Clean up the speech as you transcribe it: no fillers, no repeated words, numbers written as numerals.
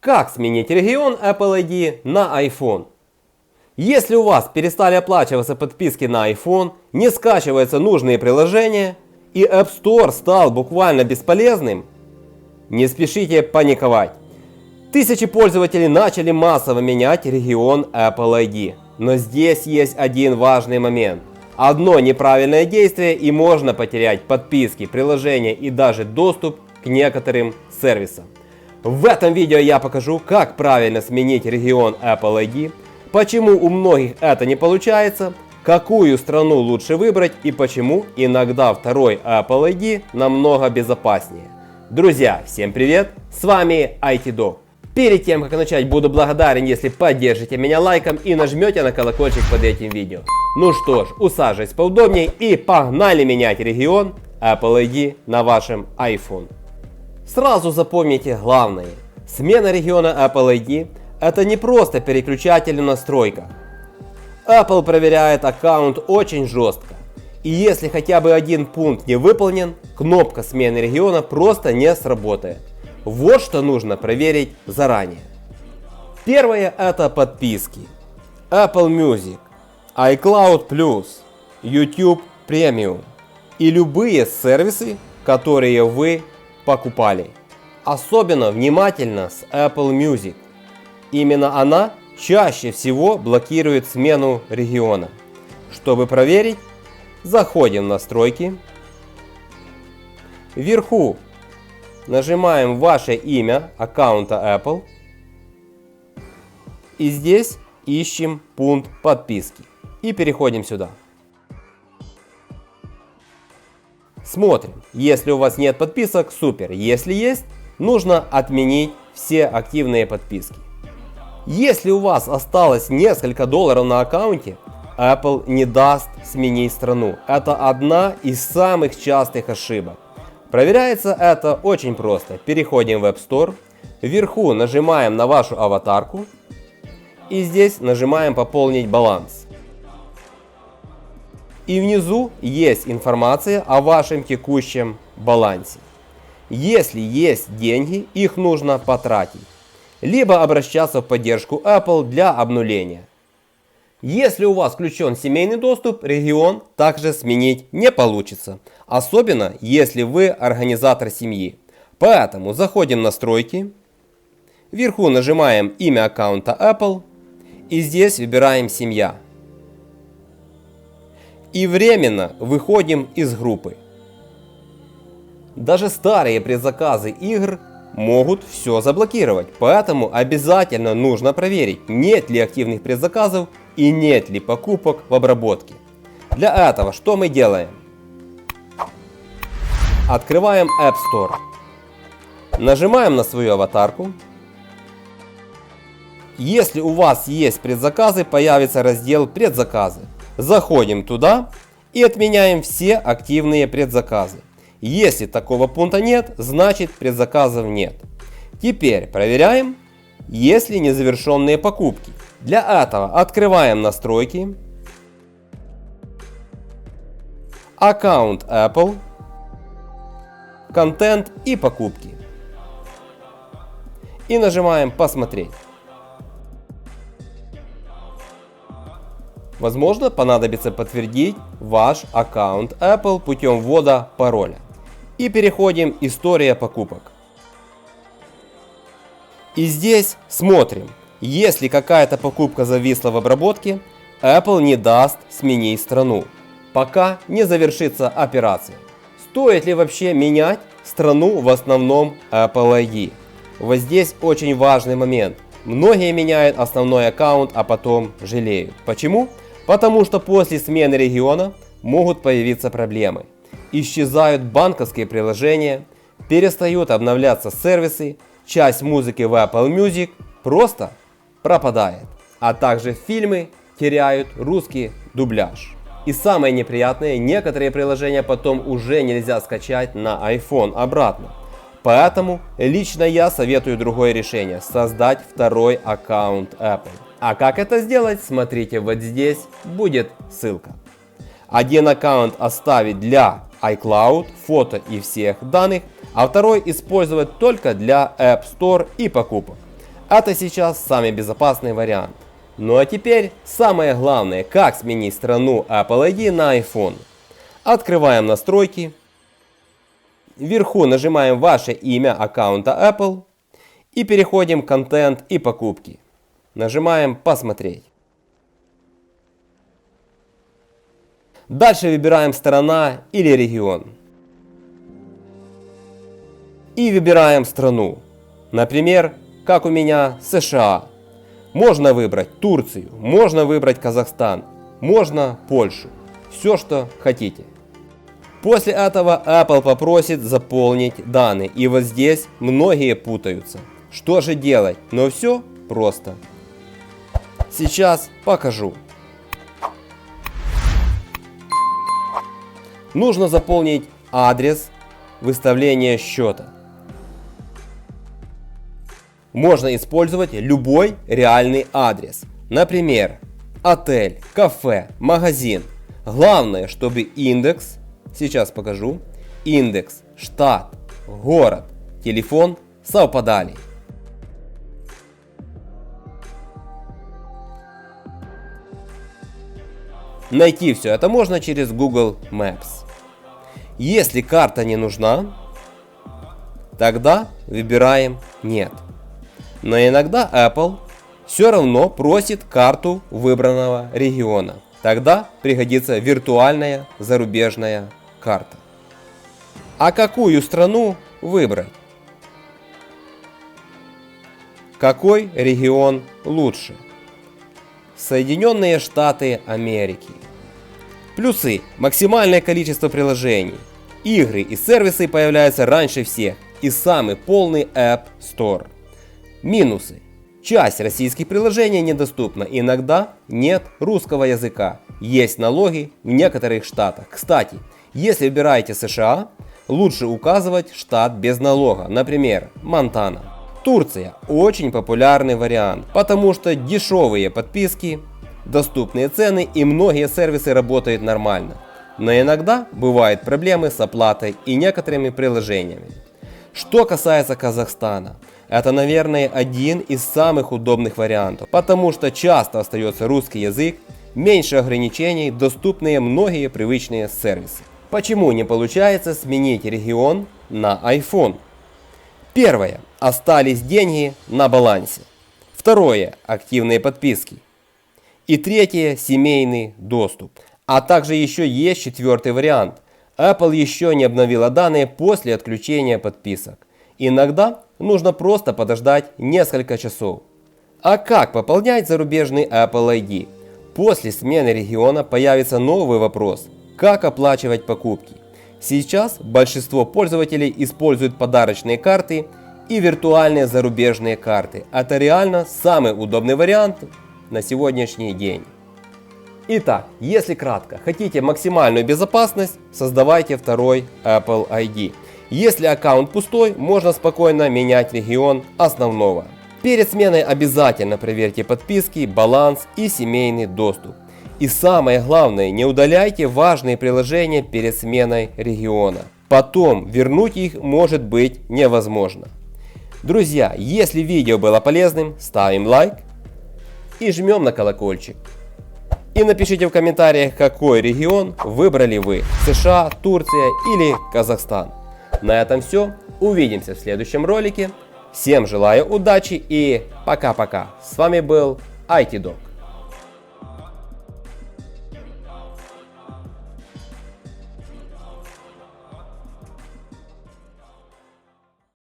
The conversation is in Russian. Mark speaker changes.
Speaker 1: Как сменить регион Apple ID на iPhone? Если у вас перестали оплачиваться подписки на iPhone, не скачиваются нужные приложения и App Store стал буквально бесполезным, не спешите паниковать. Тысячи пользователей начали массово менять регион Apple ID. Но здесь есть один важный момент. Одно неправильное действие и можно потерять подписки, приложения и даже доступ к некоторым сервисам. В этом видео я покажу, как правильно сменить регион Apple ID, почему у многих это не получается, какую страну лучше выбрать и почему иногда второй Apple ID намного безопаснее. Друзья, всем привет, с вами IT-Dog. Перед тем, как начать, буду благодарен, если поддержите меня лайком и нажмете на колокольчик под этим видео. Ну что ж, усаживайтесь поудобнее и погнали менять регион Apple ID на вашем iPhone. Сразу запомните главное. Смена региона Apple ID – это не просто переключатель в настройках. Apple проверяет аккаунт очень жестко. И если хотя бы один пункт не выполнен, кнопка смены региона просто не сработает. Вот что нужно проверить заранее. Первое – это подписки. Apple Music, iCloud+, YouTube Premium и любые сервисы, которые вы покупали. Особенно внимательно с Apple Music. Именно она чаще всего блокирует смену региона. Чтобы проверить, заходим в настройки. Вверху нажимаем ваше имя аккаунта Apple. И здесь ищем пункт подписки. И переходим сюда. Смотрим. Если у вас нет подписок, супер. Если есть, нужно отменить все активные подписки. Если у вас осталось несколько долларов на аккаунте, Apple не даст сменить страну. Это одна из самых частых ошибок. Проверяется это очень просто. Переходим в App Store. Вверху нажимаем на вашу аватарку. И здесь нажимаем «Пополнить баланс». И внизу есть информация о вашем текущем балансе. Если есть деньги, их нужно потратить. Либо обращаться в поддержку Apple для обнуления. Если у вас включен семейный доступ, регион также сменить не получится. Особенно, если вы организатор семьи. Поэтому заходим в настройки. Вверху нажимаем имя аккаунта Apple. И здесь выбираем «Семья». И временно выходим из группы. Даже старые предзаказы игр могут все заблокировать. Поэтому обязательно нужно проверить, нет ли активных предзаказов и нет ли покупок в обработке. Для этого что мы делаем? Открываем App Store. Нажимаем на свою аватарку. Если у вас есть предзаказы, появится раздел «Предзаказы». Заходим туда и отменяем все активные предзаказы. Если такого пункта нет, значит предзаказов нет. Теперь проверяем, есть ли незавершенные покупки. Для этого открываем настройки, аккаунт Apple, контент и покупки. И нажимаем «Посмотреть». Возможно, понадобится подтвердить ваш аккаунт Apple путем ввода пароля. И переходим в «История покупок». И здесь смотрим. Если какая-то покупка зависла в обработке, Apple не даст сменить страну, пока не завершится операция. Стоит ли вообще менять страну в основном Apple ID? Вот здесь очень важный момент. Многие меняют основной аккаунт, а потом жалеют. Почему? Потому что после смены региона могут появиться проблемы. Исчезают банковские приложения, перестают обновляться сервисы, часть музыки в Apple Music просто пропадает. А также фильмы теряют русский дубляж. И самое неприятное, некоторые приложения потом уже нельзя скачать на iPhone обратно. Поэтому лично я советую другое решение – создать второй аккаунт Apple. А как это сделать, смотрите вот здесь, будет ссылка. Один аккаунт оставить для iCloud, фото и всех данных, а второй использовать только для App Store и покупок. Это сейчас самый безопасный вариант. Ну а теперь самое главное, как сменить страну Apple ID на iPhone. Открываем настройки. Вверху нажимаем ваше имя аккаунта Apple. И переходим в контент и покупки. Нажимаем посмотреть. Дальше выбираем страна или регион. И выбираем страну. Например, как у меня США. Можно выбрать Турцию, можно выбрать Казахстан, можно Польшу. Все, что хотите. После этого Apple попросит заполнить данные. И вот здесь многие путаются. Что же делать? Но все просто. Сейчас покажу. Нужно заполнить адрес выставления счета. Можно использовать любой реальный адрес. Например, отель, кафе, магазин. Главное, чтобы индекс, сейчас покажу, индекс, штат, город, телефон совпадали. Найти все это можно через Google Maps. Если карта не нужна, тогда выбираем «Нет». Но иногда Apple все равно просит карту выбранного региона. Тогда пригодится виртуальная зарубежная карта. А какую страну выбрать? Какой регион лучше? Соединенные Штаты Америки. Плюсы. Максимальное количество приложений. Игры и сервисы появляются раньше всех. И самый полный App Store. Минусы. Часть российских приложений недоступна. Иногда нет русского языка. Есть налоги в некоторых штатах. Кстати, если выбираете США, лучше указывать штат без налога. Например, Монтана. Турция – очень популярный вариант, потому что дешевые подписки, доступные цены и многие сервисы работают нормально. Но иногда бывают проблемы с оплатой и некоторыми приложениями. Что касается Казахстана, это, наверное, один из самых удобных вариантов, потому что часто остается русский язык, меньше ограничений, доступные многие привычные сервисы. Почему не получается сменить регион на iPhone? Первое. Остались деньги на балансе. Второе. Активные подписки. И третье. Семейный доступ. А также еще есть четвертый вариант. Apple еще не обновила данные после отключения подписок. Иногда нужно просто подождать несколько часов. А как пополнять зарубежный Apple ID? После смены региона появится новый вопрос. Как оплачивать покупки? Сейчас большинство пользователей используют подарочные карты и виртуальные зарубежные карты. Это реально самый удобный вариант на сегодняшний день. Итак, если кратко, хотите максимальную безопасность, создавайте второй Apple ID. Если аккаунт пустой, можно спокойно менять регион основного. Перед сменой обязательно проверьте подписки, баланс и семейный доступ. И самое главное, не удаляйте важные приложения перед сменой региона. Потом вернуть их может быть невозможно. Друзья, если видео было полезным, ставим лайк и жмем на колокольчик. И напишите в комментариях, какой регион выбрали вы: США, Турция или Казахстан. На этом все. Увидимся в следующем ролике. Всем желаю удачи и пока-пока. С вами был IT Doc.